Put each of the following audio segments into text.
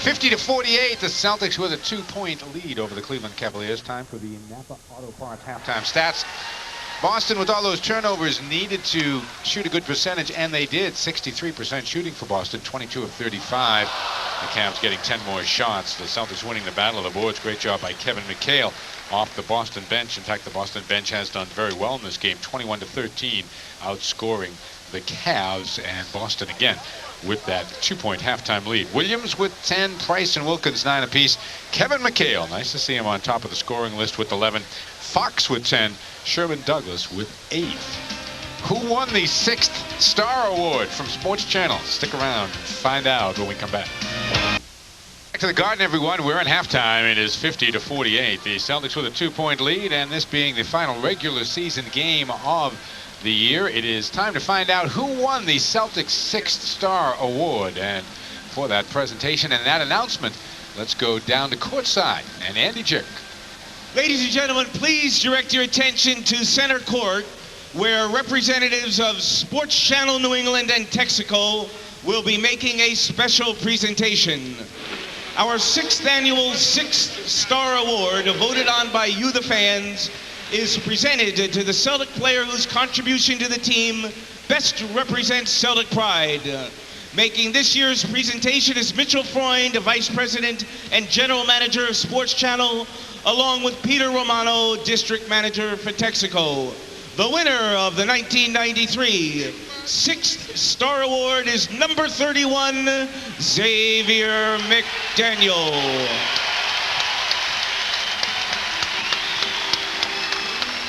50-48, the Celtics with a 2-point lead over the Cleveland Cavaliers. Time for the Napa Auto Parts halftime stats. Boston, with all those turnovers, needed to shoot a good percentage, and they did. 63% shooting for Boston, 22 of 35. The Cavs getting 10 more shots. The Celtics winning the battle of the boards. Great job by Kevin McHale off the Boston bench. In fact, the Boston bench has done very well in this game, 21-13, outscoring the Cavs, and Boston again with that 2-point halftime lead. Williams with 10, Price and Wilkins 9 apiece. Kevin McHale, nice to see him on top of the scoring list with 11. Fox with 10, Sherman Douglas with 8. Who won the 6th Star Award from Sports Channel? Stick around and find out when we come back. Back to the Garden, everyone. We're in halftime. It is 50-48. The Celtics with a 2-point lead, and this being the final regular season game of the year, it is time to find out who won the Celtics 6th Star Award. And for that presentation and that announcement, let's go down to courtside and Andy Jick. Ladies and gentlemen, please direct your attention to center court, where representatives of Sports Channel New England and Texaco will be making a special presentation. Our 6th annual 6th Star Award, voted on by you, the fans, is presented to the Celtic player whose contribution to the team best represents Celtic pride. Making this year's presentation is Mitchell Freund, Vice President and General Manager of Sports Channel, along with Peter Romano, District Manager for Texaco. The winner of the 1993 6th Star Award is number 31, Xavier McDaniel.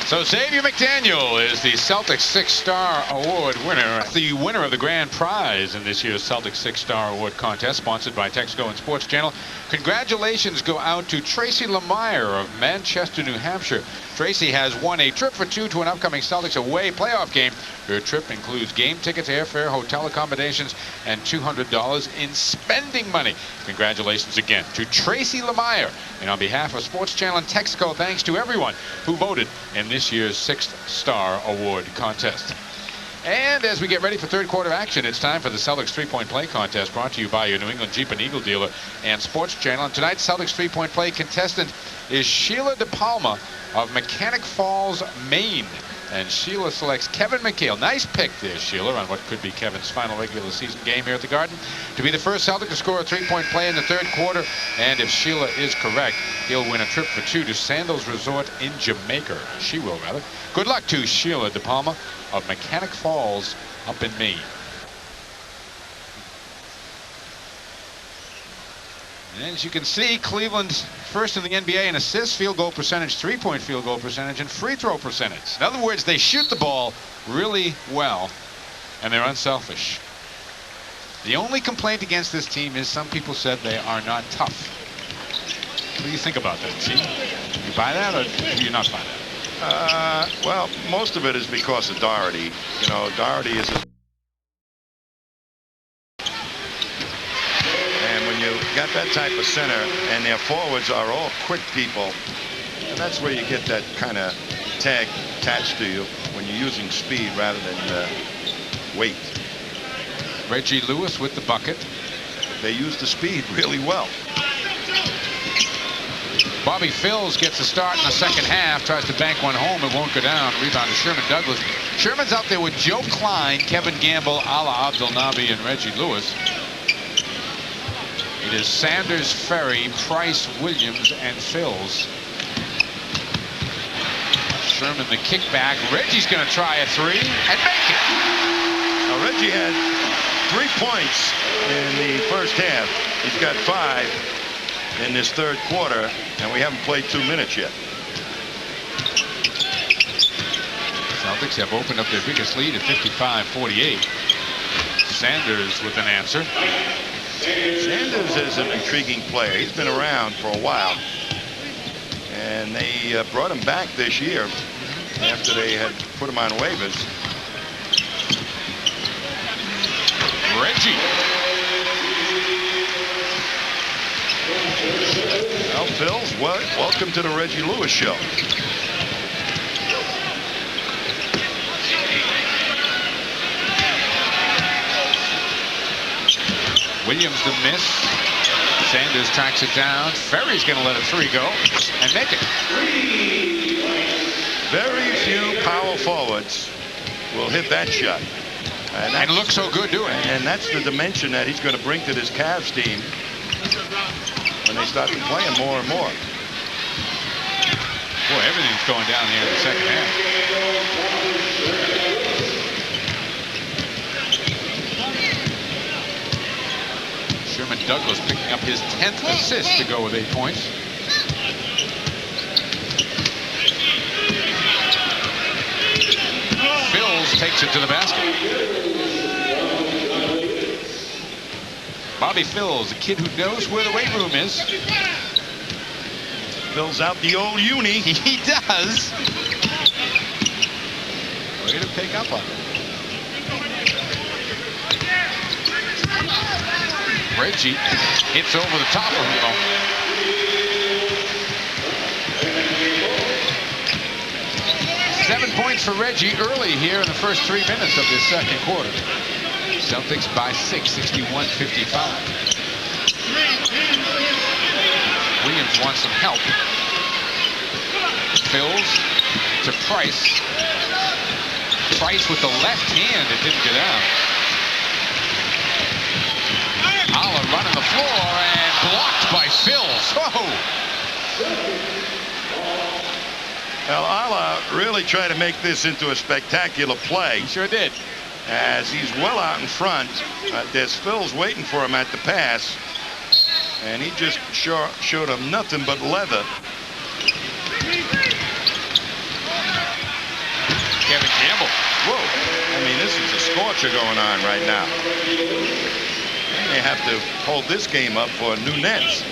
So Xavier McDaniel is the Celtics 6th Star Award winner. The winner of the grand prize in this year's Celtics 6th Star Award contest, sponsored by Texaco and Sports Channel. Congratulations go out to Tracy Lemire of Manchester, New Hampshire. Tracy has won a trip for 2 to an upcoming Celtics away playoff game. Her trip includes game tickets, airfare, hotel accommodations, and $200 in spending money. Congratulations again to Tracy Lemire. And on behalf of Sports Channel and Texaco, thanks to everyone who voted in this year's 6th Star Award contest. And as we get ready for third quarter action, it's time for the Celtics 3-point play contest, brought to you by your New England Jeep and Eagle dealer and Sports Channel. And tonight's Celtics 3-point play contestant is Sheila DePalma of Mechanic Falls, Maine. And Sheila selects Kevin McHale. Nice pick there, Sheila, on what could be Kevin's final regular season game here at the Garden, to be the first Celtic to score a 3-point play in the third quarter. And if Sheila is correct, he'll win a trip for 2 to Sandals Resort in Jamaica. She will, rather. Good luck to Sheila DePalma of Mechanic Falls up in Maine. And as you can see, Cleveland's first in the NBA in assists, field goal percentage, 3-point field goal percentage, and free throw percentage. In other words, they shoot the ball really well, and they're unselfish. The only complaint against this team is some people said they are not tough. What do you think about that, T? Do you buy that, or do you not buy that? Well, most of it is because of Doherty. You know, Doherty is got that type of center, and their forwards are all quick people, and that's where you get that kind of tag attached to you when you're using speed rather than weight. Reggie Lewis with the bucket. They use the speed really well. Bobby Phills gets a start in the second half, tries to bank one home, it won't go down. Rebound to Sherman Douglas. Sherman's out there with Joe Klein, Kevin Gamble, Ala Abdel-Nabi, and Reggie Lewis. It is Sanders, Ferry, Price, Williams, and Phills. Sherman the kickback. Reggie's going to try a 3 and make it. Now Reggie had 3 points in the first half. He's got 5 in this third quarter, and we haven't played 2 minutes yet. Celtics have opened up their biggest lead at 55-48. Sanders with an answer. Sanders is an intriguing player. He's been around for a while, and they brought him back this year after they had put him on waivers. Reggie. Well, Phil's, welcome to the Reggie Lewis show. Williams the miss. Sanders tracks it down. Ferry's going to let a three go and make it. Very few power forwards will hit that shot. And look so good doing it. And that's the dimension that he's going to bring to this Cavs team when they start to play him more and more. Boy, everything's going down here in the second half. Sherman Douglas picking up his 10th assist to go with 8 points. Phils takes it to the basket. Bobby Phils, a kid who knows where the weight room is. Fills out the old uni. He does. Way to pick up on it. Reggie hits over the top of him. 7 points for Reggie early here in the first 3 minutes of this second quarter. Celtics by 6, 61-55. Williams wants some help. Phils to Price. Price with the left hand. It didn't get out. Allah running the floor and blocked by Phils. Whoa! Well, Allah really tried to make this into a spectacular play. He sure did. As he's well out in front. There's Phils waiting for him at the pass. And he just showed him nothing but leather. Kevin Campbell. Whoa. I mean, this is a scorcher going on right now. They have to hold this game up for new nets.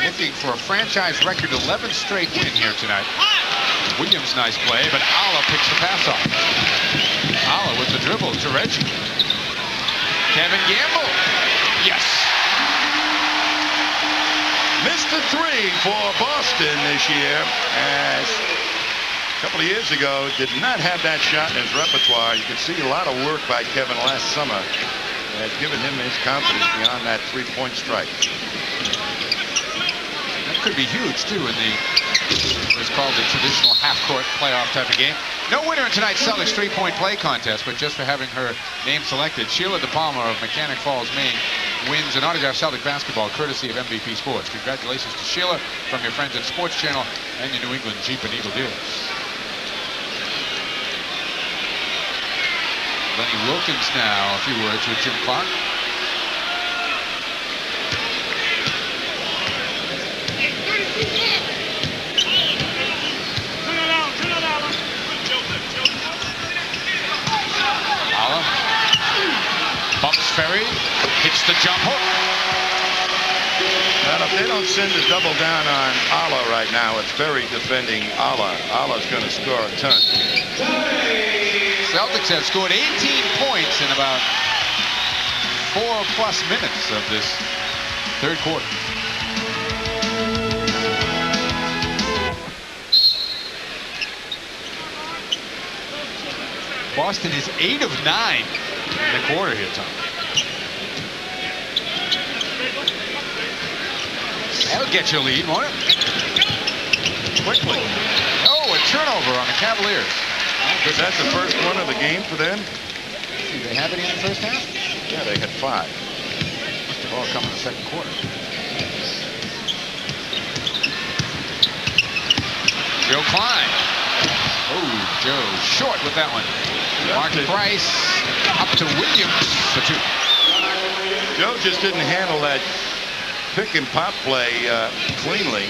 Looking for a franchise record 11th straight win here tonight. Williams, nice play, but Allah picks the pass off. Allah with the dribble to Reggie. Kevin Gamble. Yes. Missed the three for Boston this year, as a couple of years ago did not have that shot in his repertoire. You could see a lot of work by Kevin last summer has given him his confidence beyond that three-point strike. That could be huge too in the what's called the traditional half-court playoff type of game. No winner in tonight's Celtics three-point play contest, but just for having her name selected, Sheila DePalma of Mechanic Falls, Maine, wins an autographed Celtic basketball courtesy of MVP Sports. Congratulations to Sheila from your friends at Sports Channel and your New England Jeep and Eagle dealers. Lenny Wilkins now, a few words with Jim Clark. Allah bumps Ferry, hits the jump hook. Well, if they don't send a double down on Allah right now, it's Ferry defending Allah. Allah's going to score a ton. Celtics have scored 18 points in about 4+ minutes of this third quarter. Boston is 8 of 9 in the quarter here, Tom. That'll get you a lead, won't it? Quickly. Oh, a turnover on the Cavaliers. Is that the first one of the game for them? Do they have any in the first half? Yeah, they had 5. Must have all come in the second quarter. Joe Klein. Oh, Joe short with that one. Mark Price up to Williams for 2. Joe just didn't handle that pick and pop play cleanly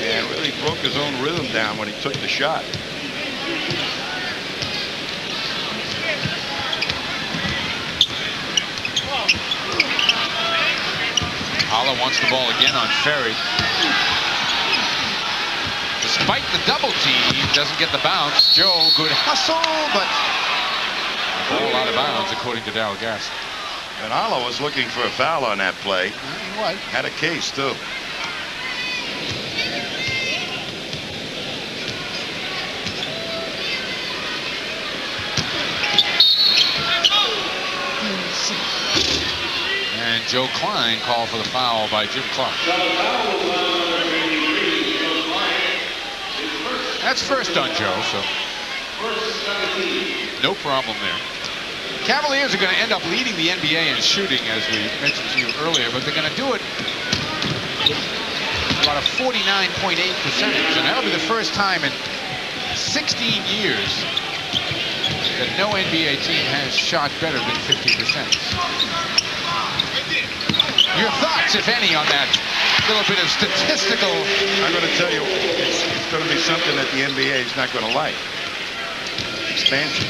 and really broke his own rhythm down when he took the shot. Allah wants the ball again on Ferry. Despite the double team, doesn't get the bounce. Joe, good hustle, but a ball out of bounds, according to Darryl Garrison. And Allah was looking for a foul on that play. What? Had a case, too. Joe Klein called for the foul by Jim Clark. That's first on Joe, so no problem there. Cavaliers are going to end up leading the NBA in shooting, as we mentioned to you earlier, but they're going to do it with about a 49.8 percentage, and that'll be the first time in 16 years that no NBA team has shot better than 50%. Your thoughts, if any, on that little bit of statistical... I'm going to tell you, it's going to be something that the NBA is not going to like. Expansion.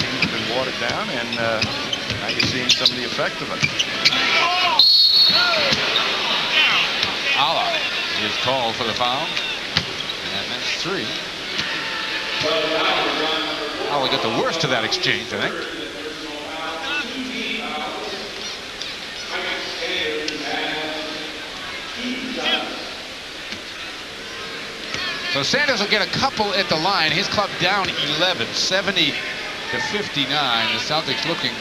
Things have been watered down, and now you're seeing some of the effect of it. Allah is called for the foul, and that's 3. Allah got the worst of that exchange, I think. So Sanders will get a couple at the line. His club down 11, 70 to 59. The Celtics looking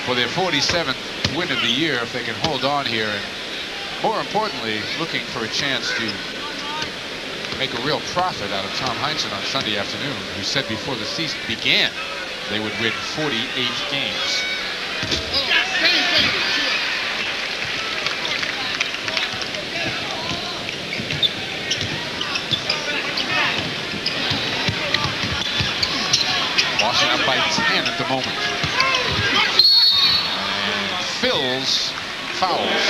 for their 47th win of the year if they can hold on here, and more importantly, looking for a chance to make a real profit out of Tom Heinsohn on Sunday afternoon, who said before the season began they would win 48 games. Boston up by 10 at the moment. And Phil's fouls.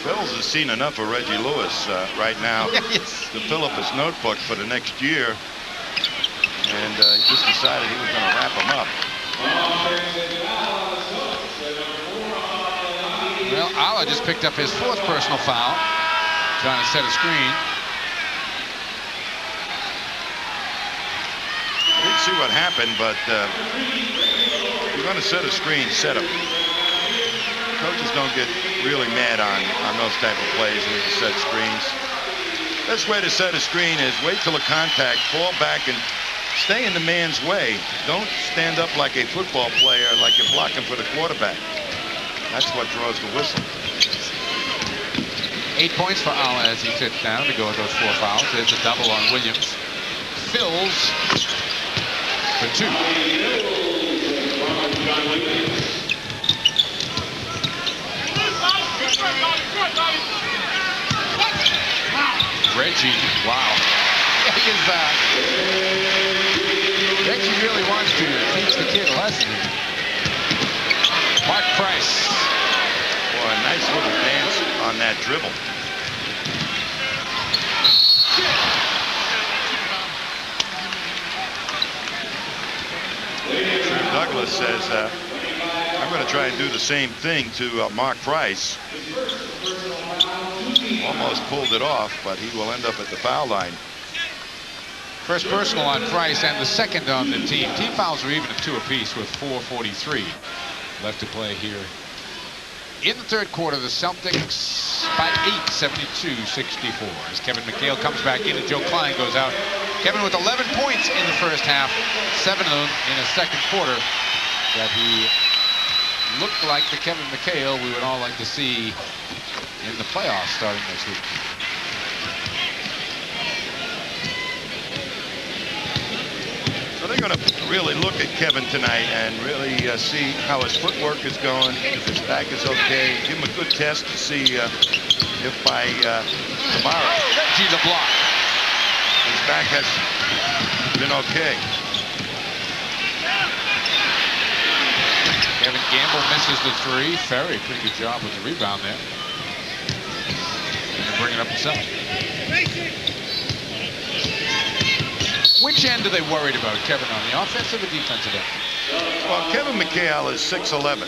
Phil's has seen enough of Reggie Lewis right now Yes. to fill up his notebook for the next year, and he just decided he was going to wrap him up. Well, Allah just picked up his 4th personal foul, trying to set a screen. I didn't see what happened, but you're going to set a screen, set him. Coaches don't get really mad on those type of plays when you set screens. Best way to set a screen is wait till the contact, fall back, and stay in the man's way. Don't stand up like a football player, like you're blocking for the quarterback. That's what draws the whistle. 8 points for Allah as he sits down to go with those 4 fouls. There's a double on Williams. Phil's for 2. Reggie, wow. He is Reggie really wants to teach the kid a lesson. Mark Price. Boy, a nice little dance on that dribble. Trev Douglas says, I'm going to try and do the same thing to Mark Price. Almost pulled it off, but he will end up at the foul line. First personal on Price and the second on the team. Team fouls are even at 2 apiece with 4:43 left to play here. In the third quarter, the Celtics by 8, 72-64. As Kevin McHale comes back in and Joe Klein goes out. Kevin with 11 points in the first half, 7 of them in the second quarter. That he looked like the Kevin McHale we would all like to see in the playoffs starting next week. So they're going to really look at Kevin tonight and really see how his footwork is going, if his back is okay, give him a good test to see if by tomorrow Reggie the block. his back has been okay. Kevin Gamble misses the 3. Ferry, pretty good job with the rebound there. And bring it up himself. Which end are they worried about, Kevin, on the offensive or defensive end? Well, Kevin McHale is 6'11",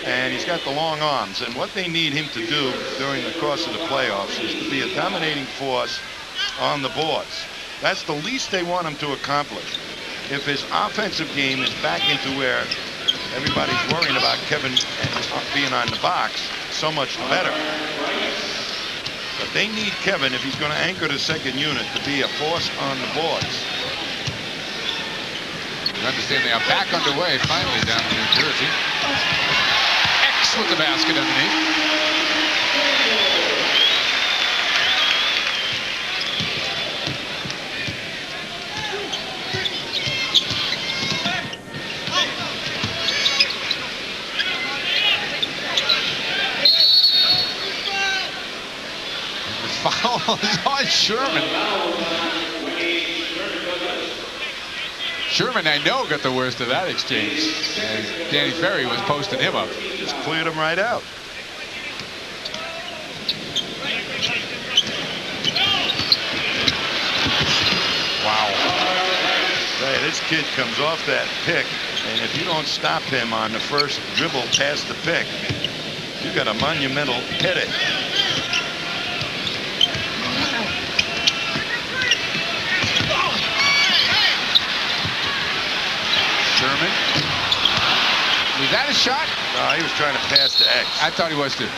and he's got the long arms. And what they need him to do during the course of the playoffs is to be a dominating force on the boards. That's the least they want him to accomplish. If his offensive game is back into where everybody's worrying about Kevin being on the box, so much the better. But they need Kevin, if he's going to anchor the second unit, to be a force on the boards. You understand they are back underway finally down in New Jersey. X with the basket underneath. Foul is on Sherman. Sherman, I know, got the worst of that exchange as Danny Ferry was posting him up. Just cleared him right out. Wow. Hey, this kid comes off that pick, and if you don't stop him on the first dribble past the pick, you got a monumental headache. Sherman. Was that a shot? No, he was trying to pass to X. I thought he was too.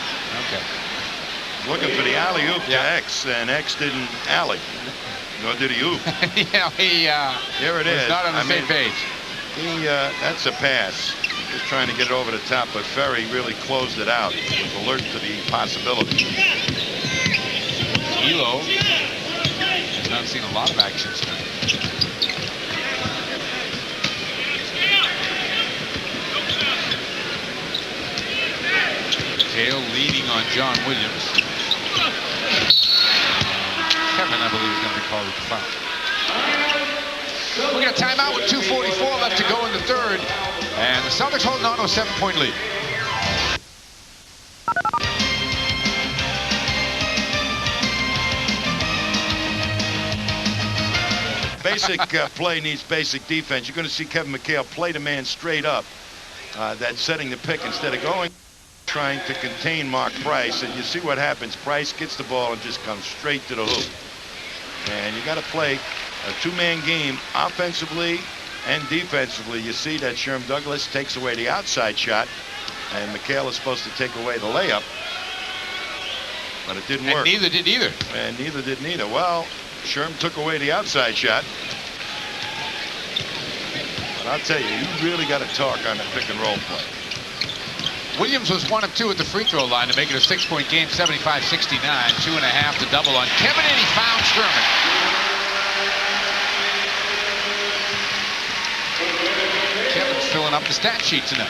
Okay. Looking for the alley-oop to X, and X didn't alley. Nor did he oop. Yeah, he Here it was is. not on the same page. That's a pass. Just trying to get it over the top, but Ferry really closed it out. Was alert to the possibility. Elo has not seen a lot of action tonight. McHale leading on John Williams. Kevin, I believe, is going to be called with the foul. We got a timeout with 2:44 left to go in the third, and the Celtics holding on to a 7-point lead. Basic play needs basic defense. You're going to see Kevin McHale play the man straight up. That's setting the pick instead of trying to contain Mark Price, and you see what happens. Price gets the ball and just comes straight to the hoop. And you got to play a two-man game offensively and defensively. You see that Sherm Douglas takes away the outside shot, and McHale is supposed to take away the layup, but it didn't work. Neither did either. And neither did neither. Well, Sherm took away the outside shot. But I'll tell you, you really got to talk on the pick and roll play. Williams was 1 of 2 at the free throw line to make it a 6-point game, 75-69. 2.5 to double on Kevin, and he found Sherman. Kevin's filling up the stat sheet tonight.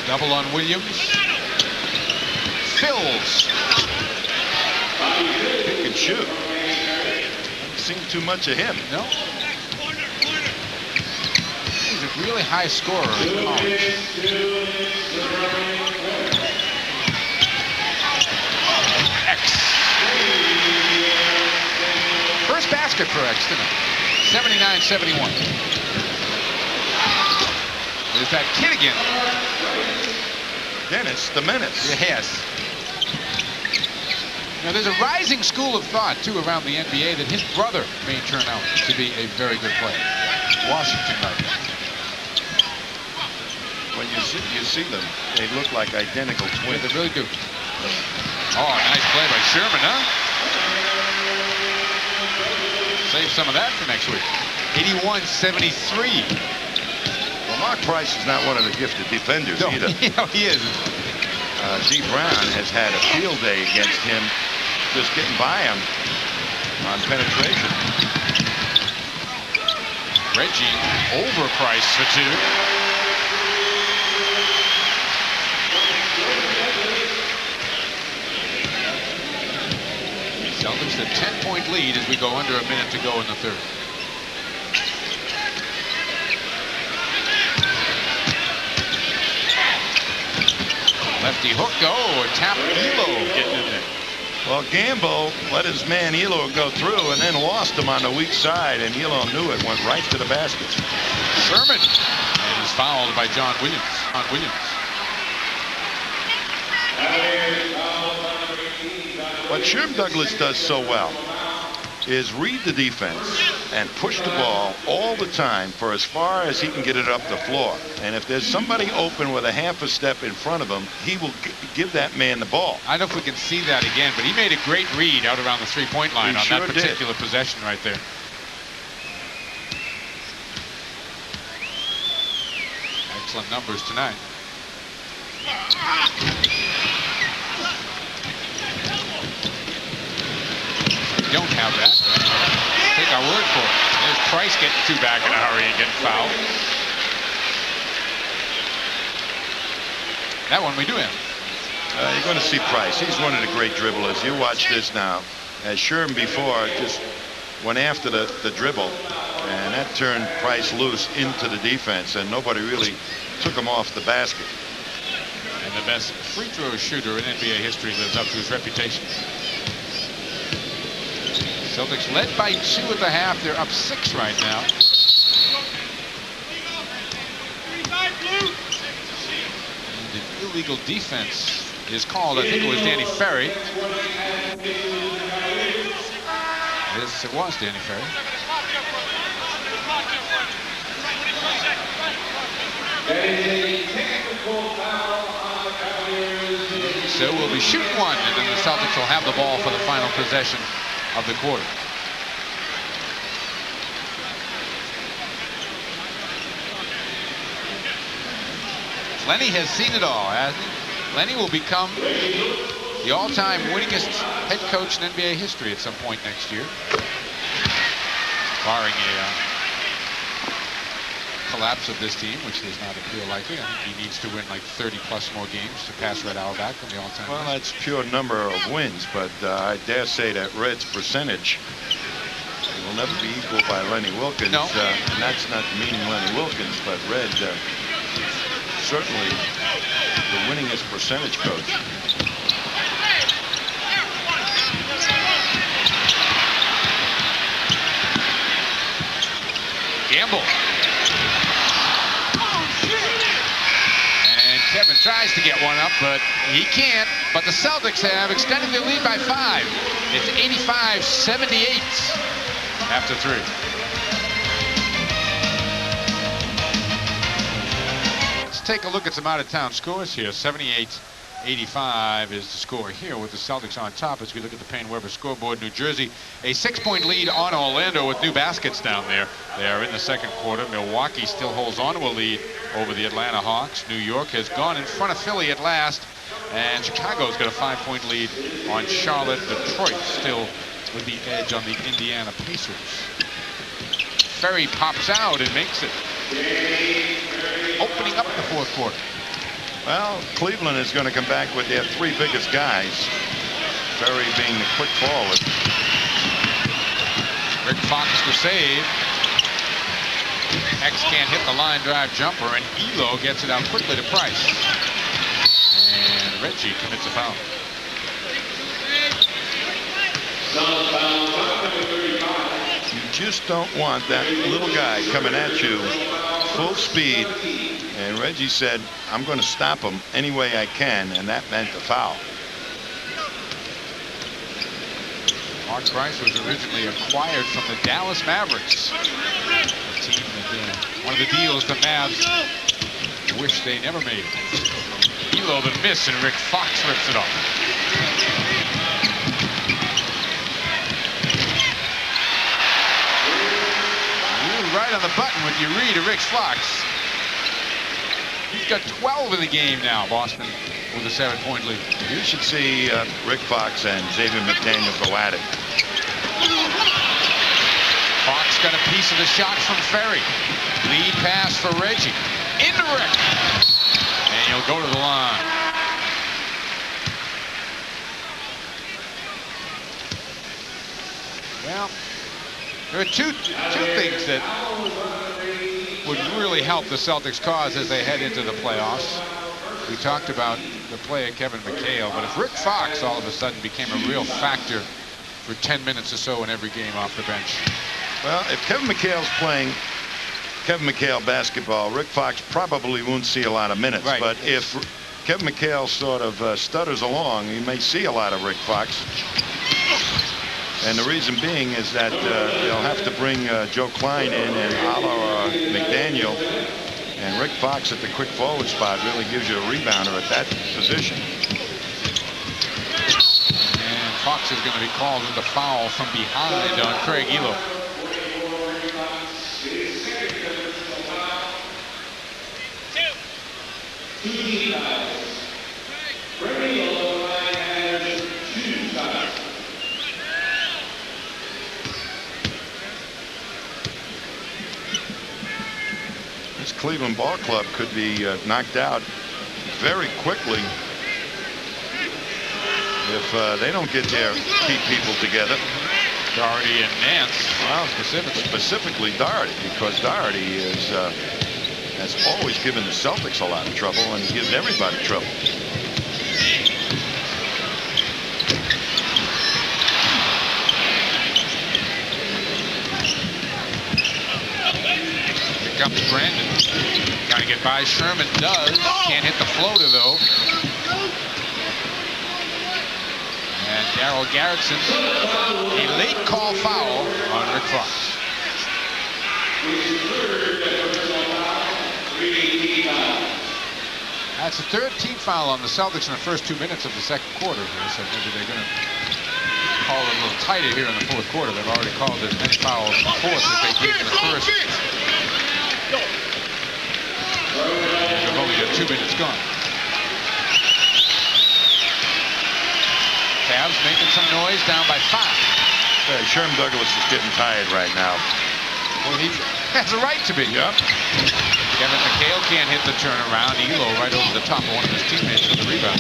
Double on Williams. Fills. Pick and shoot. Seen too much of him. No. He's a really high scorer in college. X. First basket for X tonight. 79-71. There's that kid again. Dennis the Menace. Yes. Now, there's a rising school of thought, too, around the NBA that his brother may turn out to be a very good player. Washington, right? When you see them, they look like identical twins. Yeah, they really do. Oh, nice play by Sherman, huh? Save some of that for next week. 81-73. Well, Mark Price is not one of the gifted defenders either. No, he is. G. Brown has had a field day against him, just getting by him on penetration. Reggie overpriced for 2. Celtics a 10-point lead as we go under a minute to go in the third. Lefty hook, a tap Elo getting in there. Well, Gambo let his man Elo go through and then lost him on the weak side, and Elo knew it, went right to the basket. Sherman is fouled by John Williams. What Sherm Douglas does so well is read the defense and push the ball all the time for as far as he can get it up the floor. And if there's somebody open with a half a step in front of him, he will give that man the ball. I don't know if we can see that again, but he made a great read out around the three-point line on that particular possession right there. Excellent numbers tonight. Don't have that. Take our word for it. There's Price getting two back in a hurry and getting fouled. That one we do have. You're going to see Price. He's one of the great dribblers. You watch this now. As Sherman before just went after the dribble, and that turned Price loose into the defense, and nobody really took him off the basket. And the best free throw shooter in NBA history lives up to his reputation. Celtics led by 2 at the half. They're up 6 right now. And an illegal defense is called. I think it was Danny Ferry. Yes, it was Danny Ferry. So we'll be shooting one, and then the Celtics will have the ball for the final possession of the quarter. Lenny has seen it all, hasn't he? Lenny will become the all-time winningest head coach in NBA history at some point next year, barring a collapse of this team, which does not appear likely. I think he needs to win like 30+ more games to pass Red Auerbach on the all-time. Well, that's pure number of wins, but I dare say that Red's percentage will never be equaled by Lenny Wilkins. No. And that's not meaning Lenny Wilkins, but Red certainly the winningest percentage coach. Gamble. Kevin tries to get one up, but he can't. But the Celtics have extended their lead by 5. It's 85-78 after 3. Let's take a look at some out-of-town scores here. 78-85 is the score here with the Celtics on top as we look at the Payne Weber scoreboard. New Jersey, a 6-point lead on Orlando with new baskets down there. They are in the second quarter. Milwaukee still holds on to a lead over the Atlanta Hawks. New York has gone in front of Philly at last, and Chicago's got a 5-point lead on Charlotte. Detroit still with the edge on the Indiana Pacers. Ferry pops out and makes it. Opening up the fourth quarter. Well, Cleveland is going to come back with their 3 biggest guys. Ferry being the quick forward. Rick Fox to save. X can't hit the line drive jumper, and Elo gets it out quickly to Price. And Reggie commits a foul. You just don't want that little guy coming at you full speed. And Reggie said, I'm going to stop him any way I can, and that meant a foul. Mark Price was originally acquired from the Dallas Mavericks. A team that one of the deals the Mavs wish they never made. Elo the miss, and Rick Fox rips it off. You're right on the button when you read of Rick Fox. He's got 12 in the game now, Boston, with a 7-point lead. You should see Rick Fox and Xavier McDaniel go at it. Fox got a piece of the shot from Ferry. Lead pass for Reggie. Into Rick. And he'll go to the line. Well, there are two things that would really help the Celtics' cause as they head into the playoffs. We talked about the play of Kevin McHale, but if Rick Fox all of a sudden became a real factor for 10 minutes or so in every game off the bench. Well, if Kevin McHale's playing Kevin McHale basketball, Rick Fox probably won't see a lot of minutes. Right. But if Kevin McHale sort of stutters along, you may see a lot of Rick Fox. And the reason being is that they'll have to bring Joe Klein in, and Ala McDaniel and Rick Fox at the quick forward spot really gives you a rebounder at that position. And Fox is going to be called into foul from behind on Craig Elo. This Cleveland ball club could be knocked out very quickly if they don't get their key people together. Doherty and Nance. Well, specifically Doherty, because Doherty has always given the Celtics a lot of trouble, and he gives everybody trouble. Here comes Brandon. Trying to get by Sherman. Does. Can't hit the floater, though. And Darryl Garrettson, a late call foul on Rick Fox. That's the third team foul on the Celtics in the first 2 minutes of the second quarter here, so maybe they're going to call it a little tighter here in the fourth quarter. They've already called as many fouls in the fourth as they did in the first. And they've only got 2 minutes gone. Cavs making some noise, down by 5. Sherm Douglas is getting tired right now. Well, he has a right to be. Yep. Kevin McHale can't hit the turnaround. Elo right over the top of one of his teammates for the rebound.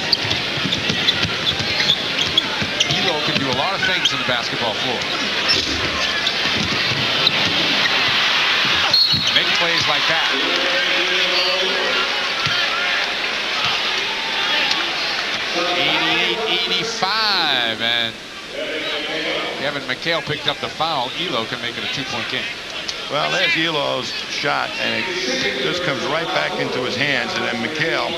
Elo can do a lot of things on the basketball floor. Make plays like that. 88-85, and Kevin McHale picked up the foul. Elo can make it a 2-point game. Well, there's Elo's shot, and it just comes right back into his hands, and then McHale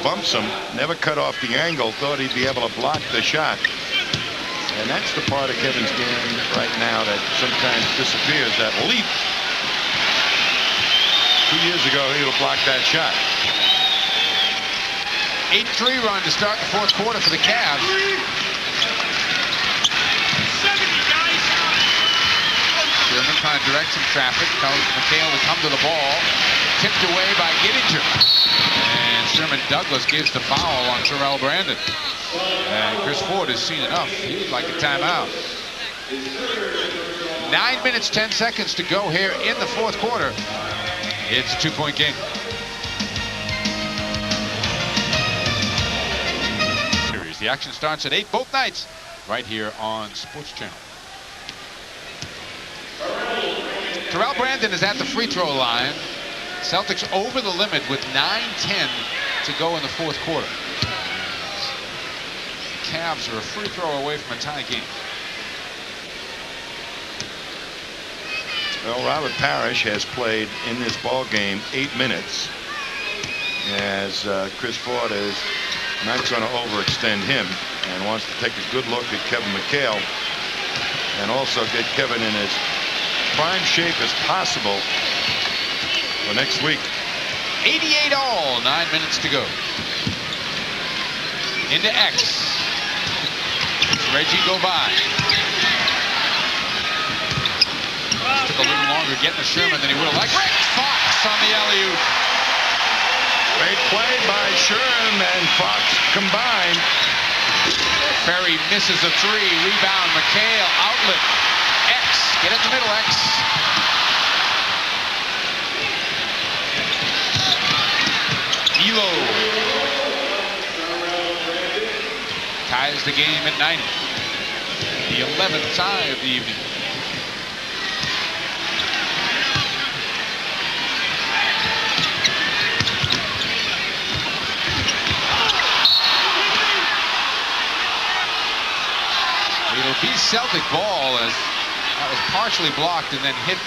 bumps him, never cut off the angle, thought he'd be able to block the shot. And that's the part of Kevin's game right now that sometimes disappears, that leap. 2 years ago, he would have blocked that shot. 8-3 run to start the fourth quarter for the Cavs. Sherman trying to direct some traffic. Tells McHale to come to the ball. Tipped away by Gittinger. And Sherman Douglas gives the foul on Terrell Brandon. And Chris Ford has seen enough. He would like a timeout. 9 minutes, 10 seconds to go here in the fourth quarter. It's a 2-point game. The action starts at 8 both nights right here on Sports Channel. Terrell Brandon is at the free throw line. Celtics over the limit with 9:10 to go in the fourth quarter. Cavs are a free throw away from a tie game. Well, Robert Parrish has played in this ball game 8 minutes, as Chris Ford is not going to overextend him and wants to take a good look at Kevin McHale and also get Kevin in as prime shape as possible for next week. 88 all, 9 minutes to go. Into X. Reggie go by. Took a little longer getting to Sherman than he would have liked. Rick Fox on the alley-oop. Great play by Sherm and Fox combined. Ferry misses a 3. Rebound, McHale, outlet. X, get in the middle, X. Elo ties the game at 90. The 11th tie of the evening. It'll be Celtic ball, as that was partially blocked and then hit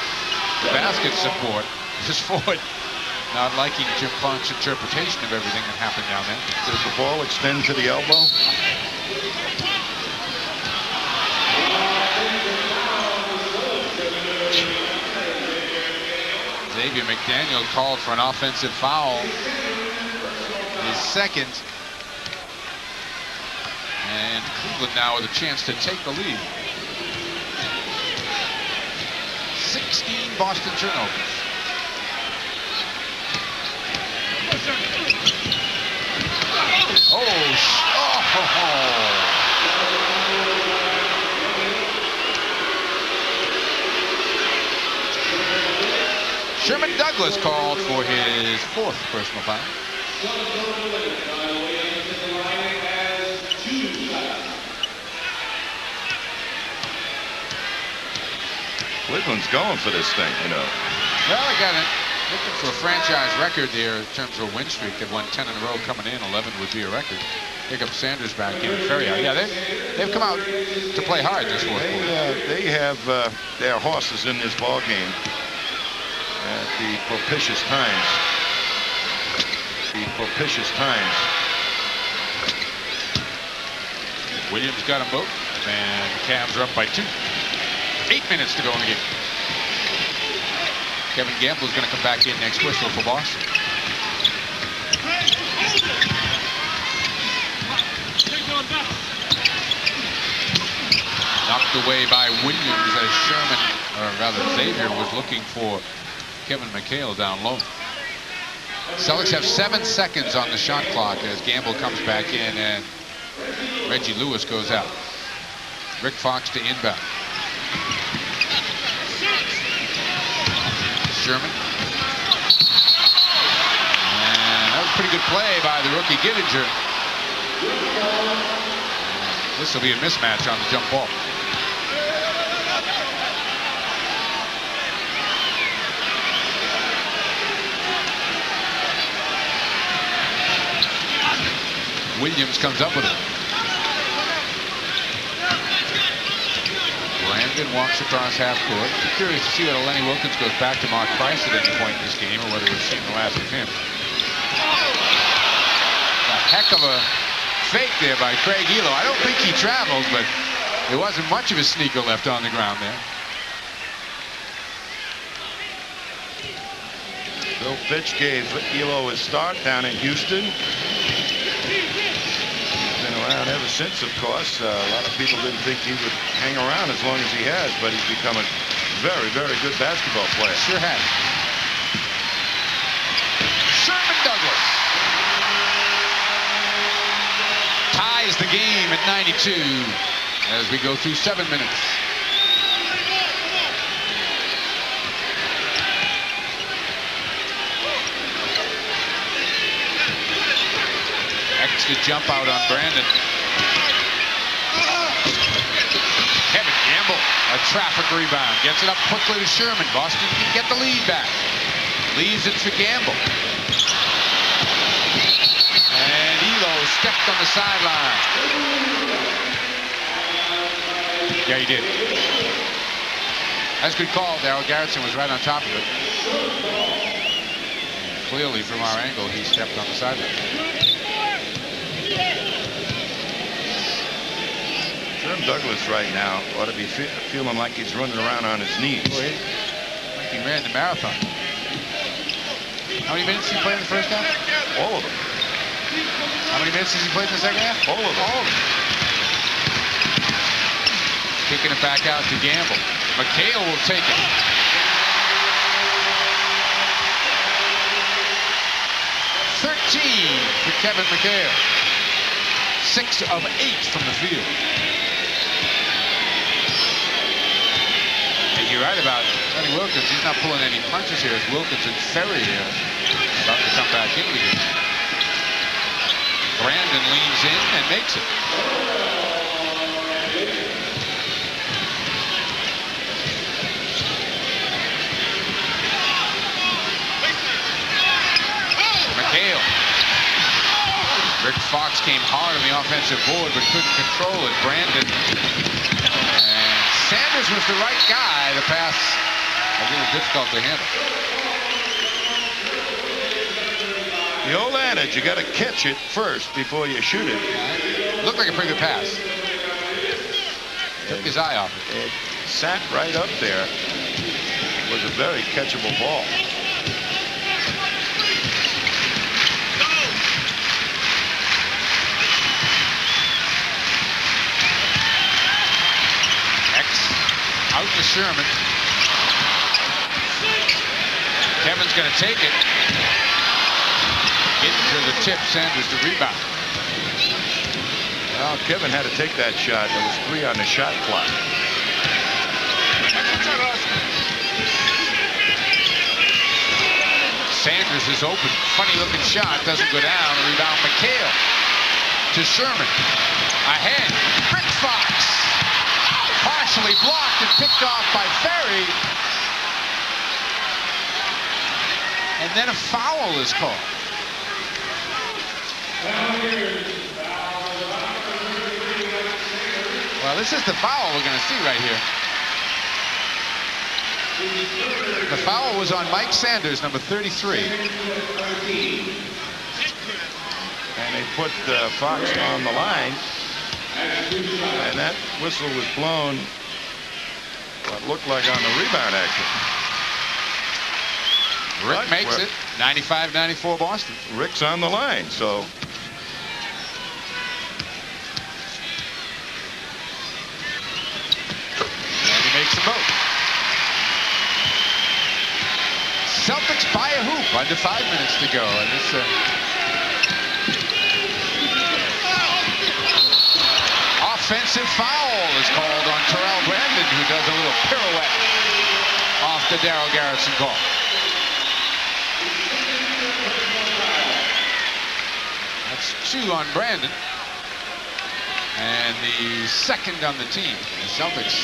the basket support. Just Ford not liking Jim Funk's interpretation of everything that happened down there. Does the ball extend to the elbow? Xavier McDaniel called for an offensive foul. His second. And Cleveland now with a chance to take the lead. 16 Boston turnovers. Sherman Douglas called for his 4th personal foul. Cleveland's going for this thing, you know. Well, I got it. Looking for a franchise record there in terms of a win streak. They've won 10 in a row coming in. 11 would be a record. Pick up Sanders back in. Ferry out. Yeah, they've come out to play hard this fourth quarter. They have their horses in this ball game at the propitious times. Williams got them both, and the Cavs are up by 2. 8 minutes to go in the game. Kevin Gamble is going to come back in next whistle for Boston. Knocked away by Williams as Sherman, or rather Xavier, was looking for Kevin McHale down low. Celtics have 7 seconds on the shot clock as Gamble comes back in and Reggie Lewis goes out. Rick Fox to inbound. Sherman. And that was a pretty good play by the rookie Gittinger. This will be a mismatch on the jump ball. Williams comes up with it. Brandon walks across half court. I'm curious to see whether Lenny Wilkins goes back to Mark Price at any point in this game or whether we're seeing the last of him. A heck of a fake there by Craig Elo. I don't think he traveled, but there wasn't much of a sneaker left on the ground there. Bill Fitch gave Elo his start down in Houston. Around ever since, of course. A lot of people didn't think he would hang around as long as he has, but he's become a very, very good basketball player. Sure has. Sherman Douglas ties the game at 92 as we go through 7 minutes. The jump out on Brandon. Kevin Gamble, a traffic rebound, gets it up quickly to Sherman. Boston can get the lead back. Leaves it to Gamble. And Elo stepped on the sideline. Yeah, he did. That's a good call. Darryl Garrettson was right on top of it. Clearly, from our angle, he stepped on the sideline. Sherman Douglas right now ought to be feeling like he's running around on his knees. Boy, like he ran the marathon. How many minutes did he play in the first half? All of them. How many minutes has he played in the second half? All of them. All of them. Kicking it back out to Gamble. McHale will take it. For Kevin McHale. 6 of 8 from the field. And you're right about Lenny Wilkins. He's not pulling any punches here as Wilkins and Ferry about to come back in again. Brandon leans in and makes it. McHale. Rick Fox came hard on the offensive board but couldn't control it. Brandon. And Sanders was the right guy. The pass a little difficult to handle. The old adage, you got to catch it first before you shoot it. Looked like a pretty good pass. Took his eye off it. It sat right up there. It was a very catchable ball. to Sherman. Kevin's going to take it. Into the tip, Sanders to rebound. Well, Kevin had to take that shot. There was 3 on the shot clock. Sanders is open. Funny looking shot. Doesn't go down. Rebound McHale to Sherman. Ahead. Rick Fox. Partially blocked and picked off by Ferry. And then a foul is called. Well, this is the foul we're going to see right here. The foul was on Mike Sanders, number 33. And they put Fox on the line. And that whistle was blown what looked like on the rebound action. Rick makes it. 95-94 Boston. Rick's on the line, so. And he makes the boat. Celtics by a hoop. Under 5 minutes to go. And this offensive foul is called on Terrell Brandon, who does a little pirouette off the Darryl Garrison call. That's 2 on Brandon. And the second on the team. The Celtics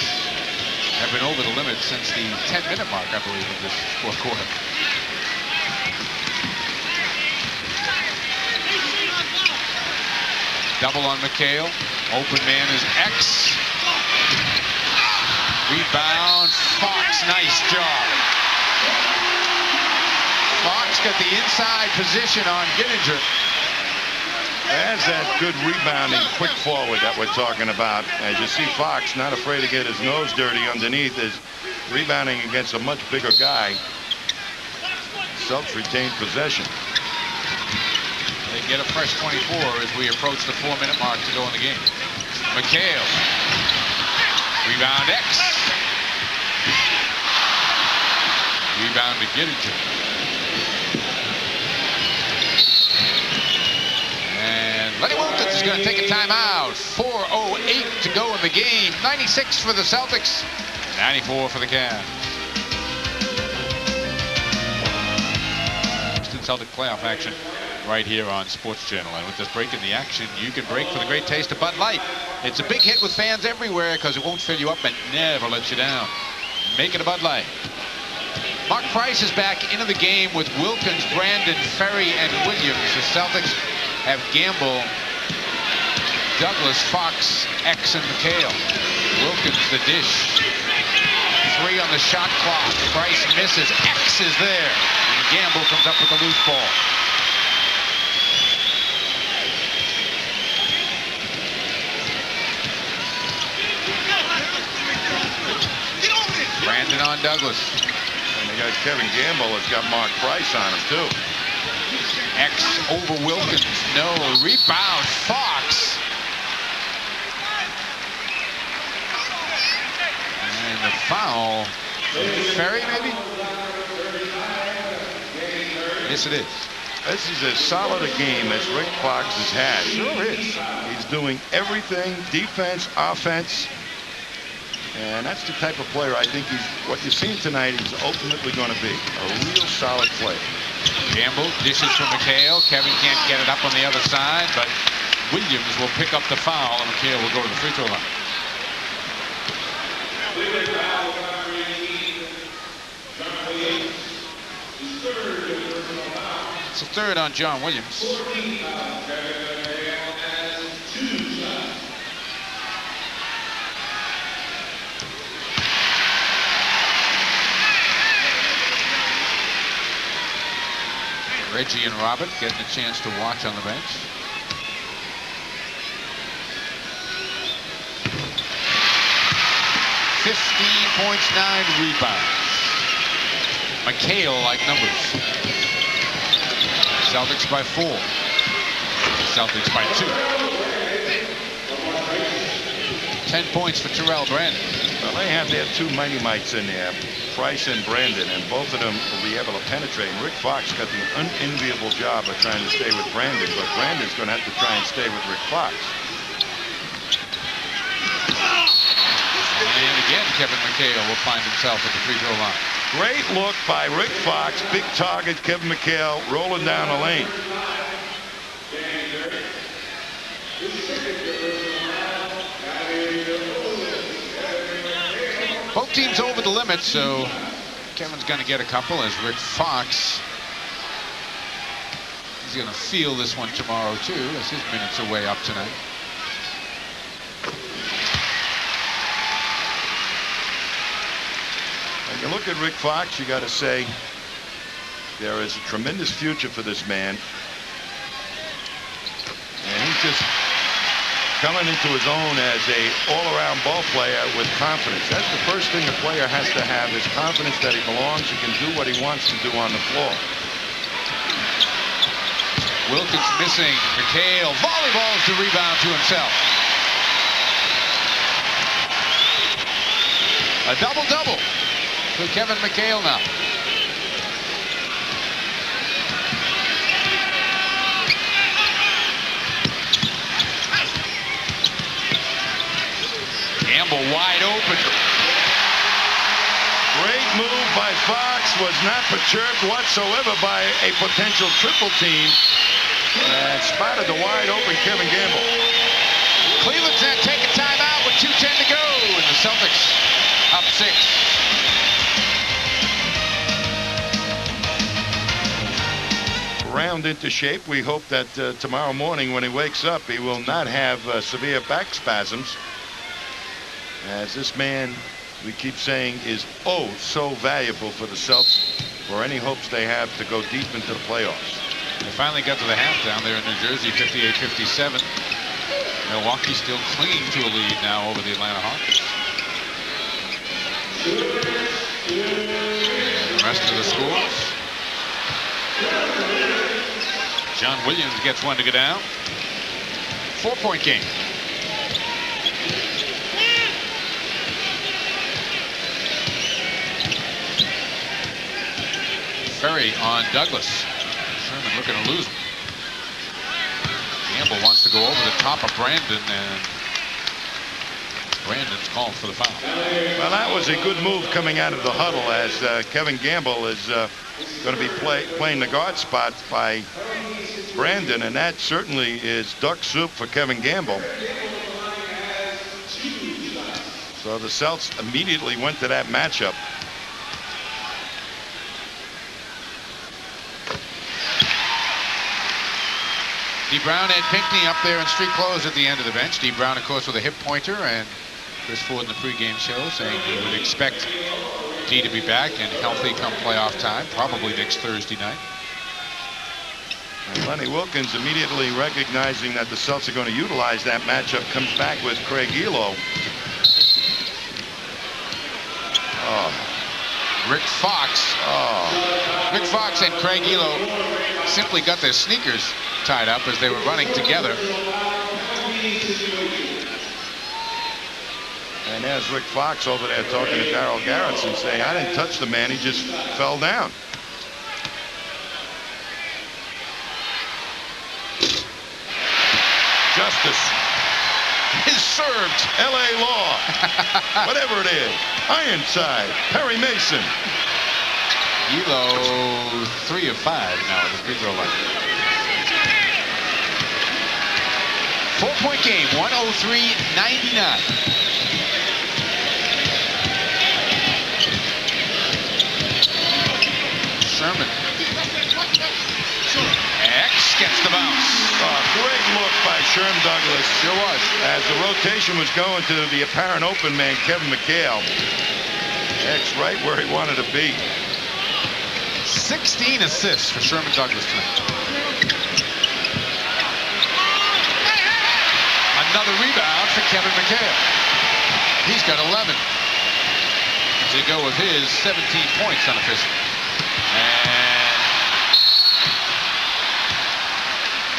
have been over the limit since the 10-minute mark, I believe, of this fourth quarter. Double on McHale. Open man is X. Rebound. Fox. Nice job. Fox got the inside position on Gittinger. That's that good rebounding, quick forward that we're talking about. As you see, Fox not afraid to get his nose dirty underneath, is rebounding against a much bigger guy. Self-retained possession. They get a fresh 24 as we approach the 4-minute mark to go in the game. McHale. Rebound X. Rebound to Gittinger. And Lenny Wilkins is going to take a timeout. 4:08 to go in the game. 96 for the Celtics. 94 for the Cavs. Boston Celtic playoff action right here on Sports Channel. And with this break in the action, you can break for the great taste of Bud Light. It's a big hit with fans everywhere because it won't fill you up and never let you down. Make it a Bud Light. Mark Price is back into the game with Wilkins, Brandon, Ferry, and Williams. The Celtics have Gamble, Douglas, Fox, X, and McHale. Wilkins the dish. 3 on the shot clock. Price misses. X is there. And Gamble comes up with the loose ball. Brandon on Douglas. And they got Kevin Gamble has got Mark Price on him too. X over Wilkins. No. Rebound. Fox. And the foul. Ferry, maybe? Yes, it is. This is as solid a game as Rick Fox has had. Sure is. He's doing everything, defense, offense. And that's the type of player I think what you've seen tonight, he's ultimately going to be. A real solid player. Gamble dishes from McHale. Kevin can't get it up on the other side, but Williams will pick up the foul, and McHale will go to the free throw line. It's a third on John Williams. Reggie and Robert getting a chance to watch on the bench. .9 rebounds. McHale like numbers. Celtics by 4. Celtics by 2. 10 points for Terrell Brandon. Well, they have their two mighty-mites in there, Price and Brandon, and both of them will be able to penetrate. And Rick Fox got the unenviable job of trying to stay with Brandon, but Brandon's going to have to try and stay with Rick Fox. And again, Kevin McHale will find himself at the free throw line. Great look by Rick Fox. Big target, Kevin McHale rolling down the lane. Both teams over the limit, so Kevin's going to get a couple as Rick Fox. He's going to feel this one tomorrow, too, as his minutes are way up tonight. When you look at Rick Fox, you got to say there is a tremendous future for this man. And he's just coming into his own as a all-around ball player with confidence. That's the first thing a player has to have, is confidence that he belongs. He can do what he wants to do on the floor. Wilkins missing. McHale volleyballs the rebound to himself. A double-double for Kevin McHale now. Gamble wide open. Great move by Fox, was not perturbed whatsoever by a potential triple team, and spotted the wide open Kevin Gamble. Cleveland's going to take a timeout with 2:10 to go, and the Celtics up 6. Round into shape. We hope that tomorrow morning when he wakes up, he will not have severe back spasms, as this man, we keep saying, is oh so valuable for the Celtics for any hopes they have to go deep into the playoffs. They finally got to the half down there in New Jersey, 58-57. Milwaukee still clinging to a lead now over the Atlanta Hawks. The rest of the scores. John Williams gets one to go down. 4-point game. Ferry on Douglas. Sherman looking to lose him. Gamble wants to go over the top of Brandon, and Brandon's called for the foul. Well, that was a good move coming out of the huddle, as Kevin Gamble is going to be playing the guard spot by Brandon, and that certainly is duck soup for Kevin Gamble. So the Celts immediately went to that matchup. D. Brown had Pinckney up there in street clothes at the end of the bench. D. Brown, of course, with a hip pointer, and Chris Ford in the pregame show saying he would expect D to be back and healthy come playoff time, probably next Thursday night. And Lenny Wilkins, immediately recognizing that the Celts are going to utilize that matchup, comes back with Craig Elo. Oh. Rick Fox. Oh. Rick Fox and Craig Elo simply got their sneakers tied up as they were running together. And there's Rick Fox over there talking to Darryl Garrettson, saying, I didn't touch the man, he just fell down. Justice Is served. L.A. Law. Whatever it is. Ironside. Perry Mason. Elo 3 of 5 now at the free throw line. 4-point game, 103-99. Sherman. X gets the bounce. Great look by Sherm Douglas. Sure was. As the rotation was going to the apparent open man, Kevin McHale. X right where he wanted to be. 16 assists for Sherman Douglas tonight. Another rebound for Kevin McHale. He's got 11 to go with his 17 points unofficial. And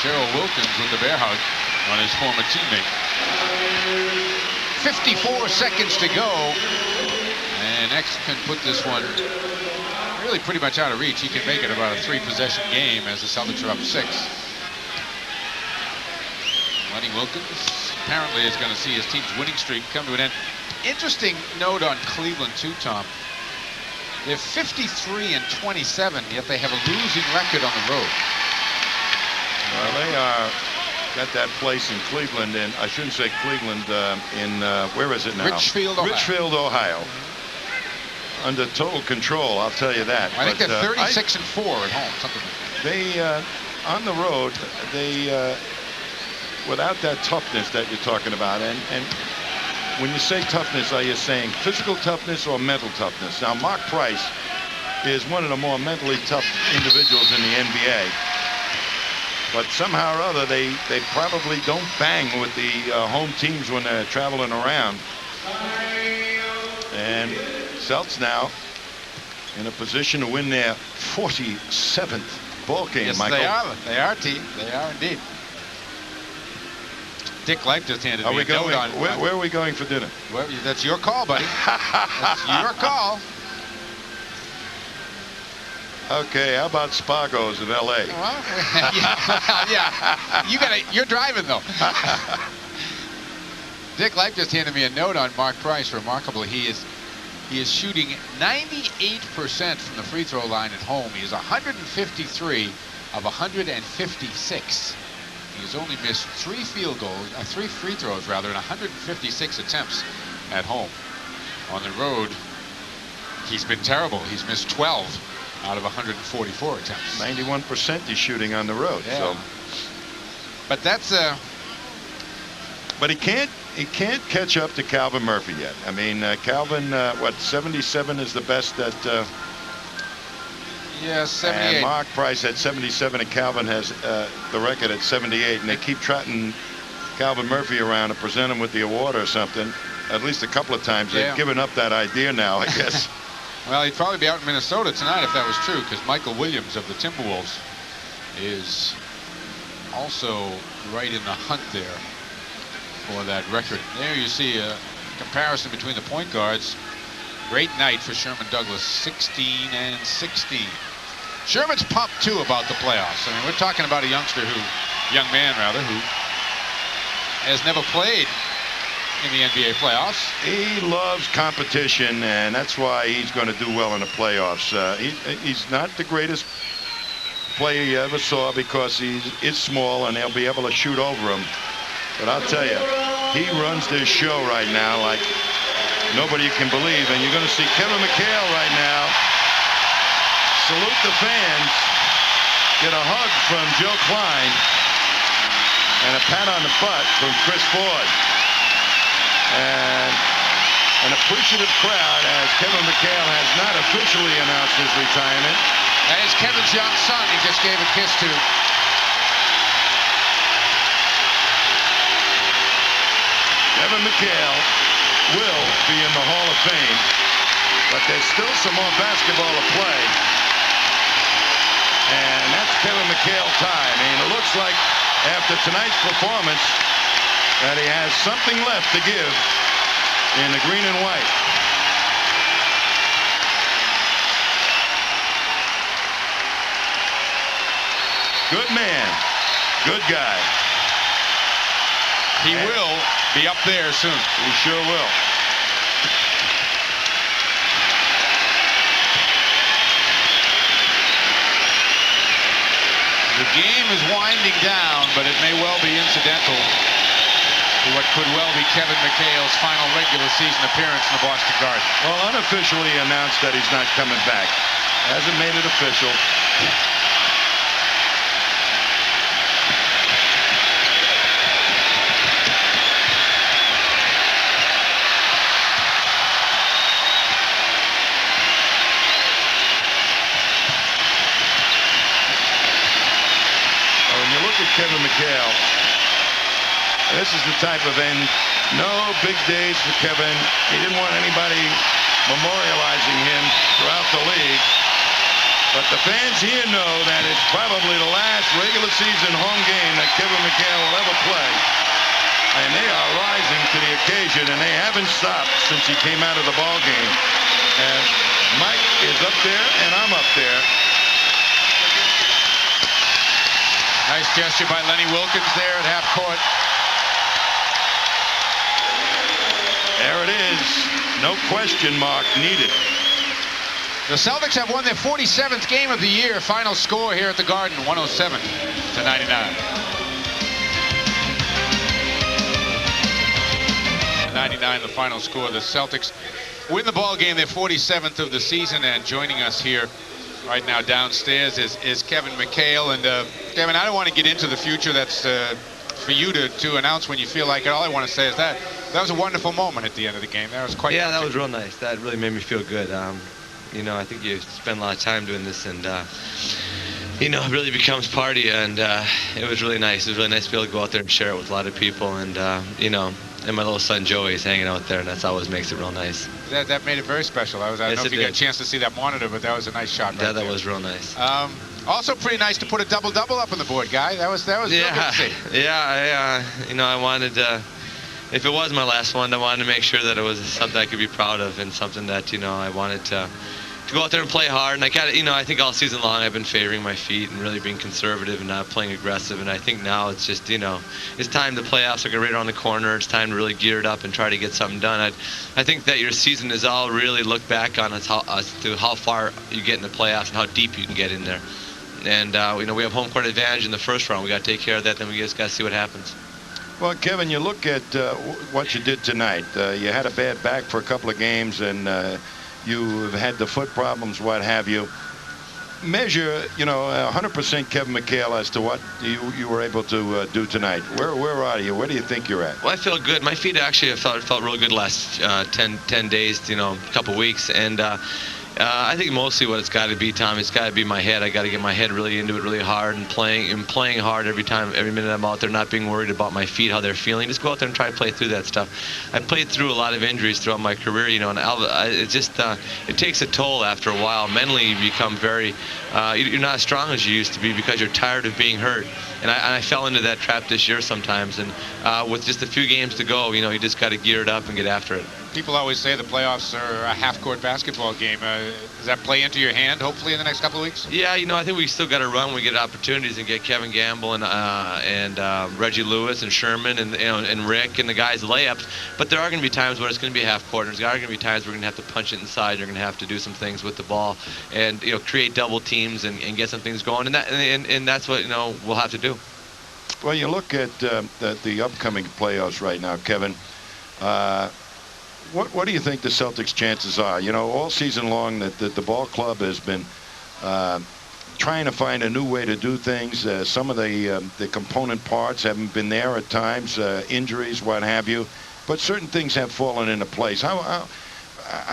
Gerald Wilkins with the bear hug on his former teammate. 54 seconds to go. And X can put this one really pretty much out of reach. He can make it about a 3-possession game as the Celtics are up 6. Lenny Wilkins apparently is going to see his team's winning streak come to an end. Interesting note on Cleveland too, Tom. They're 53-27, yet they have a losing record on the road. Well, they are got that place in Cleveland, and I shouldn't say Cleveland, where is it now? Richfield, Ohio. Richfield, Ohio. Under total control, I'll tell you that. I think they're 36-4 at home, something like that. They, on the road, they, without that toughness that you're talking about, and when you say toughness, are you saying physical toughness or mental toughness? Now, Mark Price is one of the more mentally tough individuals in the NBA. But somehow or other, they probably don't bang with the home teams when they're traveling around. And Celts now in a position to win their 47th ball game, yes, Michael. They are. They are, T. They are indeed. Dick Life just handed me a note on. Where are we going for dinner? Well, that's your call, buddy. That's your call. Okay, how about Spago's in L.A.? Well, yeah. You're driving though. Dick Life just handed me a note on Mark Price. Remarkable, he is shooting 98% from the free throw line at home. He is 153 of 156. He has only missed 3 free throws rather, in 156 attempts at home. On the road, he's been terrible. He's missed 12 out of 144 attempts. 91% he's shooting on the road. Yeah. So, but that's but he can't catch up to Calvin Murphy yet. I mean, Calvin, 77 is the best that. Yeah, 78. And Mark Price had 77, and Calvin has the record at 78. And they keep trotting Calvin Murphy around to present him with the award or something. At least a couple of times. Yeah. They've given up that idea now, I guess. Well, he'd probably be out in Minnesota tonight if that was true, because Michael Williams of the Timberwolves is also right in the hunt there for that record. There you see a comparison between the point guards. Great night for Sherman Douglas, 16 and 16. Sherman's pumped too about the playoffs. I mean, we're talking about a young man who has never played in the NBA playoffs. He loves competition, and that's why he's going to do well in the playoffs. He's not the greatest player you ever saw because he is small and they'll be able to shoot over him. But I'll tell you, he runs this show right now like nobody can believe. And you're going to see Kevin McHale right now salute the fans, get a hug from Joe Klein, and a pat on the butt from Chris Ford. And an appreciative crowd as Kevin McHale has not officially announced his retirement. That is Kevin's young son he just gave a kiss to. Kevin McHale will be in the Hall of Fame, but there's still some more basketball to play. And that's Kevin McHale time. And it looks like after tonight's performance that he has something left to give in the green and white. Good man. Good guy. He will be up there soon. He sure will. The game is winding down, but it may well be incidental to what could well be Kevin McHale's final regular season appearance in the Boston Garden. Well, unofficially announced that he's not coming back. Hasn't made it official. Kevin McHale, this is the type of end. No big days for Kevin. He didn't want anybody memorializing him throughout the league. But the fans here know that it's probably the last regular season home game that Kevin McHale will ever play. And they are rising to the occasion, and they haven't stopped since he came out of the ball game. And Mike is up there, and I'm up there. Nice gesture by Lenny Wilkins there at half court. There it is. No question mark needed. The Celtics have won their 47th game of the year. Final score here at the Garden, 107-99. 99, the final score. The Celtics win the ball game, their 47th of the season. And joining us here right now downstairs is Kevin McHale. And Kevin, I don't want to get into the future. That's for you to announce when you feel like it. All I want to say is that was a wonderful moment at the end of the game. That was quite. Yeah, that was real nice. That really made me feel good. You know, I think you spend a lot of time doing this, and you know, it really becomes party. And it was really nice. It was really nice to be able to go out there and share it with a lot of people. And you know, and my little son Joey is hanging out there, and that's always makes it real nice. That made it very special. I don't know if you got a chance to see that monitor, but that was a nice shot. Yeah, that was real nice. Also pretty nice to put a double-double up on the board, guy. That was real good to see. Yeah, you know, I wanted if it was my last one, I wanted to make sure that it was something I could be proud of and something that, you know, I wanted to go out there and play hard. And I got it, you know, I think all season long I've been favoring my feet and really being conservative and not playing aggressive. And I think now it's just, you know, it's time. The playoffs are right around the corner. It's time to really gear it up and try to get something done. I think that your season is all really looked back on as to how far you get in the playoffs and how deep you can get in there. And you know, we have home court advantage in the first round. We got to take care of that. Then we just got to see what happens. Well, Kevin, you look at what you did tonight. You had a bad back for a couple of games, and you've had the foot problems, what have you. Measure, you know, 100% Kevin McHale as to what you were able to do tonight. Where are you? Where do you think you're at? Well, I feel good. My feet actually have felt really good last 10 days, you know, a couple weeks, and I think mostly what it's got to be, Tom, it's got to be my head. I got to get my head really into it really hard and playing hard every minute I'm out there, not being worried about my feet, how they're feeling. Just go out there and try to play through that stuff. I played through a lot of injuries throughout my career, you know, and it just it takes a toll after a while. Mentally, you become very you're not as strong as you used to be because you're tired of being hurt. And I fell into that trap this year sometimes. And with just a few games to go, you know, you just got to gear it up and get after it. People always say the playoffs are a half-court basketball game. Does that play into your hand, hopefully, in the next couple of weeks? Yeah, you know, I think we still got to run when we get opportunities and get Kevin Gamble and Reggie Lewis and Sherman and, you know, and Rick and the guys layups. But there are going to be times where it's going to be a half-court. There's going to be times where we're going to have to punch it inside. You're going to have to do some things with the ball and, you know, create double teams and get some things going. And that's what, you know, we'll have to do. Well, you look at the upcoming playoffs right now, Kevin. What do you think the Celtics' chances are? You know, all season long that the ball club has been trying to find a new way to do things. Some of the component parts haven't been there at times, injuries, what have you. But certain things have fallen into place. How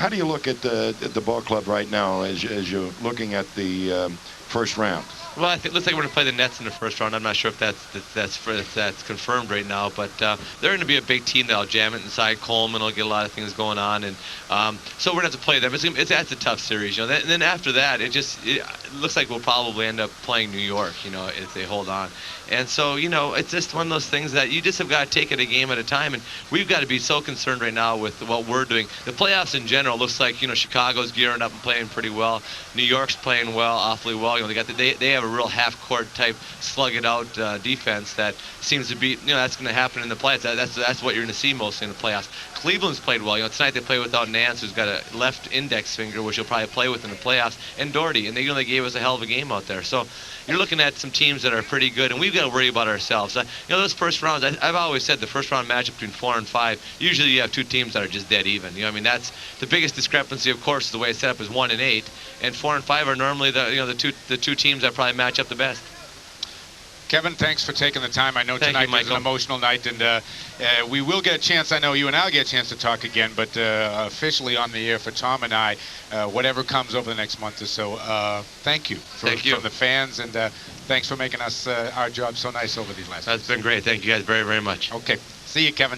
do you look at the ball club right now as you're looking at the first round? Well, it looks like we're going to play the Nets in the first round. I'm not sure if that's confirmed right now, but they're going to be a big team that'll jam it inside. Coleman will get a lot of things going on, and so we're going to have to play them. That's a tough series, you know. And then after that, it looks like we'll probably end up playing New York, you know, if they hold on. And so, you know, it's just one of those things that you just have got to take it a game at a time. And we've got to be so concerned right now with what we're doing. The playoffs in general looks like, you know, Chicago's gearing up and playing pretty well. New York's playing well, awfully well. You know, they have a real half-court type slug-it-out defense that seems to be, you know, that's going to happen in the playoffs. That's what you're going to see mostly in the playoffs. Cleveland's played well. You know, tonight they play without Nance, who's got a left index finger, which he'll probably play with in the playoffs, and Doherty, and they gave us a hell of a game out there. So you're looking at some teams that are pretty good, and we've got to worry about ourselves. You know, those first rounds, I've always said the first round matchup between 4 and 5, usually you have two teams that are just dead even. You know, I mean, that's the biggest discrepancy, of course, is the way it's set up is 1 and 8, and 4 and 5 are normally the two teams that probably match up the best. Kevin, thanks for taking the time. I know tonight was an emotional night, and we will get a chance. I know you and I will get a chance to talk again, but officially on the air for Tom and I, whatever comes over the next month or so. Thank you from the fans, and thanks for making us our job so nice over these last That's been great. Thank you guys very, very much. Okay. See you, Kevin.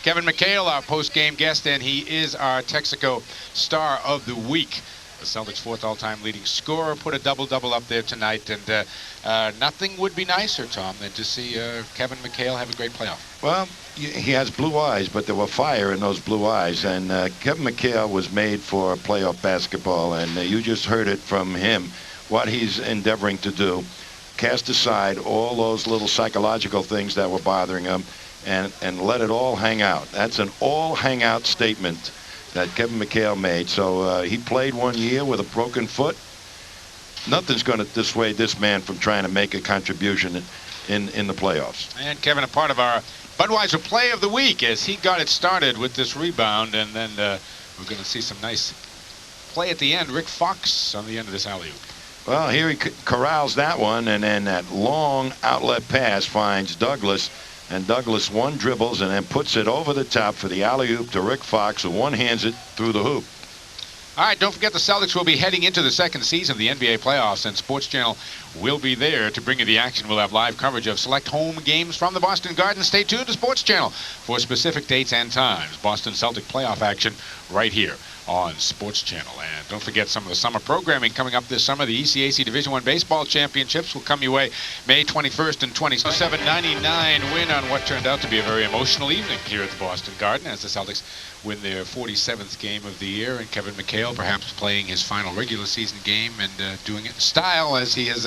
Kevin McHale, our post-game guest, and he is our Texaco Star of the Week. The Celtics' fourth all-time leading scorer put a double-double up there tonight, and nothing would be nicer, Tom, than to see Kevin McHale have a great playoff. Well, he has blue eyes, but there were fire in those blue eyes, and Kevin McHale was made for playoff basketball, and you just heard it from him, what he's endeavoring to do. Cast aside all those little psychological things that were bothering him, and let it all hang out. That's an all hang out statement that Kevin McHale made. So he played 1 year with a broken foot. Nothing's going to dissuade this man from trying to make a contribution in the playoffs. And Kevin, a part of our Budweiser Play of the Week, as he got it started with this rebound, and then we're going to see some nice play at the end. Rick Fox on the end of this alley-oop. Well, here he corrals that one, and then that long outlet pass finds Douglas. And Douglas one dribbles and then puts it over the top for the alley-oop to Rick Fox, who one-hands it through the hoop. All right, don't forget the Celtics will be heading into the second season of the NBA playoffs, and Sports Channel will be there to bring you the action. We'll have live coverage of select home games from the Boston Garden. Stay tuned to Sports Channel for specific dates and times. Boston Celtic playoff action right here on Sports Channel. And don't forget some of the summer programming coming up this summer. The ECAC Division I Baseball Championships will come your way May 21st and 22nd. 7-99 win on what turned out to be a very emotional evening here at the Boston Garden as the Celtics win their 47th game of the year, and Kevin McHale perhaps playing his final regular season game and doing it in style as he has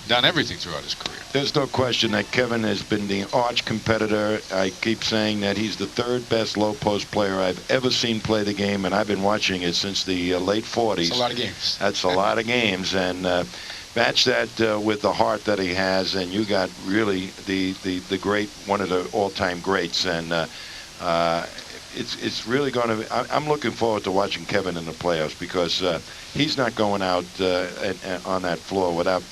done everything throughout his career. There's no question that Kevin has been the arch competitor. I keep saying that he's the third best low post player I've ever seen play the game, and I've been watching it since the late 40s. That's a lot of games. That's a lot of games, and match that with the heart that he has, and you got really the great, one of the all-time greats, and it's really going to be, I'm looking forward to watching Kevin in the playoffs, because he's not going out on that floor without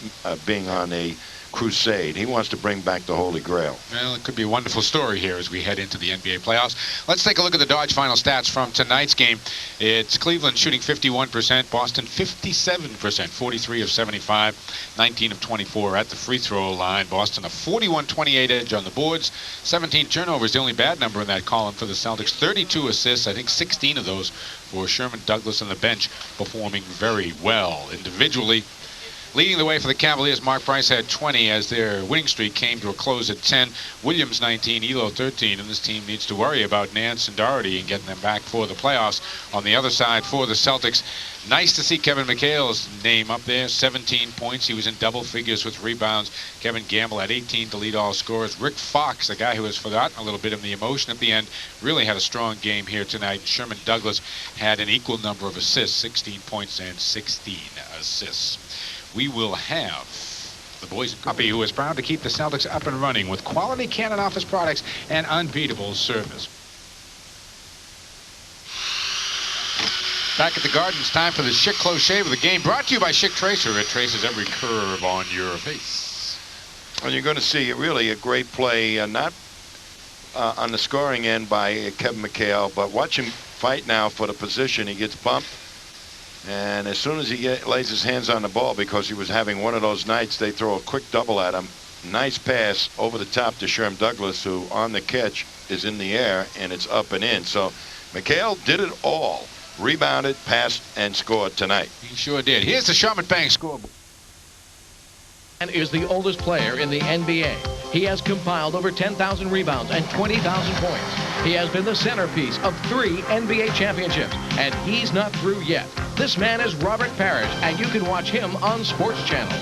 being on a crusade. He wants to bring back the Holy Grail. Well, it could be a wonderful story here as we head into the NBA playoffs. Let's take a look at the Dodge final stats from tonight's game. It's Cleveland shooting 51%, Boston 57%, 43 of 75, 19 of 24 at the free throw line. Boston a 41-28 edge on the boards, 17 turnovers, the only bad number in that column for the Celtics, 32 assists, I think 16 of those for Sherman Douglas on the bench, performing very well individually. Leading the way for the Cavaliers, Mark Price had 20 as their winning streak came to a close at 10. Williams 19, Elo 13, and this team needs to worry about Nance and Doherty and getting them back for the playoffs. On the other side for the Celtics, nice to see Kevin McHale's name up there, 17 points. He was in double figures with rebounds. Kevin Gamble had 18 to lead all scorers. Rick Fox, a guy who has forgotten a little bit of the emotion at the end, really had a strong game here tonight. Sherman Douglas had an equal number of assists, 16 points and 16 assists. We will have the boys and Guppy, who is proud to keep the Celtics up and running with quality Canon office products and unbeatable service. Back at the Garden, it's time for the Schick Close Shave of the game, brought to you by Schick Tracer. It traces every curve on your face. And you're going to see really a great play, not on the scoring end by Kevin McHale, but watch him fight now for the position. He gets bumped. And as soon as he lays his hands on the ball, because he was having one of those nights, they throw a quick double at him. Nice pass over the top to Sherm Douglas, who on the catch is in the air, and it's up and in. So McHale did it all. Rebounded, passed, and scored tonight. He sure did. Here's the Sharman Bank scoreboard. And is the oldest player in the NBA. He has compiled over 10,000 rebounds and 20,000 points. He has been the centerpiece of 3 NBA championships, and he's not through yet. This man is Robert Parrish, and you can watch him on Sports Channel.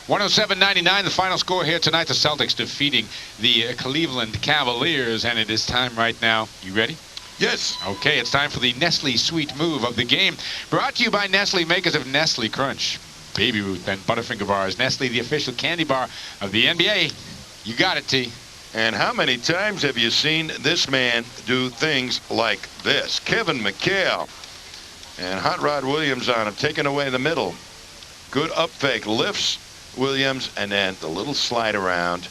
107-99, the final score here tonight. The Celtics defeating the Cleveland Cavaliers, and it is time right now. You ready? Yes. Okay, it's time for the Nestle Sweet Move of the game. Brought to you by Nestle, makers of Nestle Crunch, Baby Ruth, and Butterfinger Bars. Nestle, the official candy bar of the NBA. You got it, T. And how many times have you seen this man do things like this? Kevin McHale and Hot Rod Williams on him, taking away the middle. Good up fake, lifts Williams, and then the little slide around,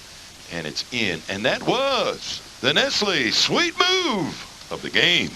and it's in. And that was the Nestle Sweet Move of the game.